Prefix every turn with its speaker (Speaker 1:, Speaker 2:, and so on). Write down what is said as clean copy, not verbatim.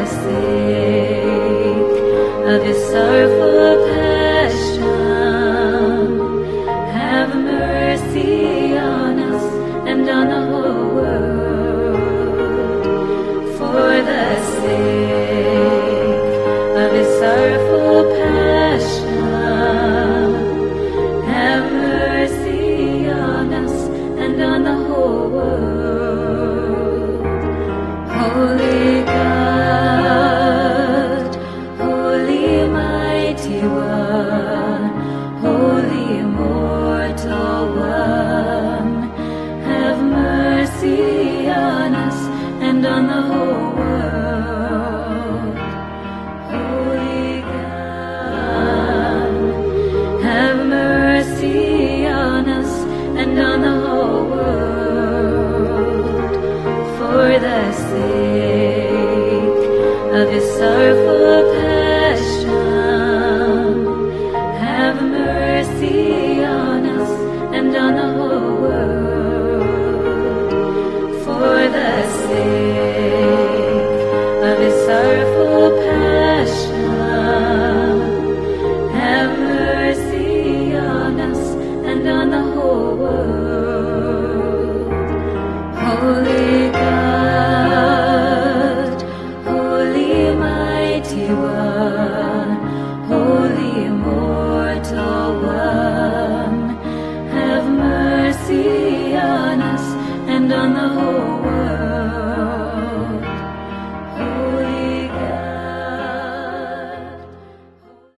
Speaker 1: the sake of his sorrowful passion, have mercy on us and on the whole world. For the sake of his sorrowful passion, have mercy on us and on the whole world. Holy God, holy mighty one, holy immortal one, have mercy on us and on the whole world. Holy God, have mercy on us and on the whole world. For the sake of his sorrowful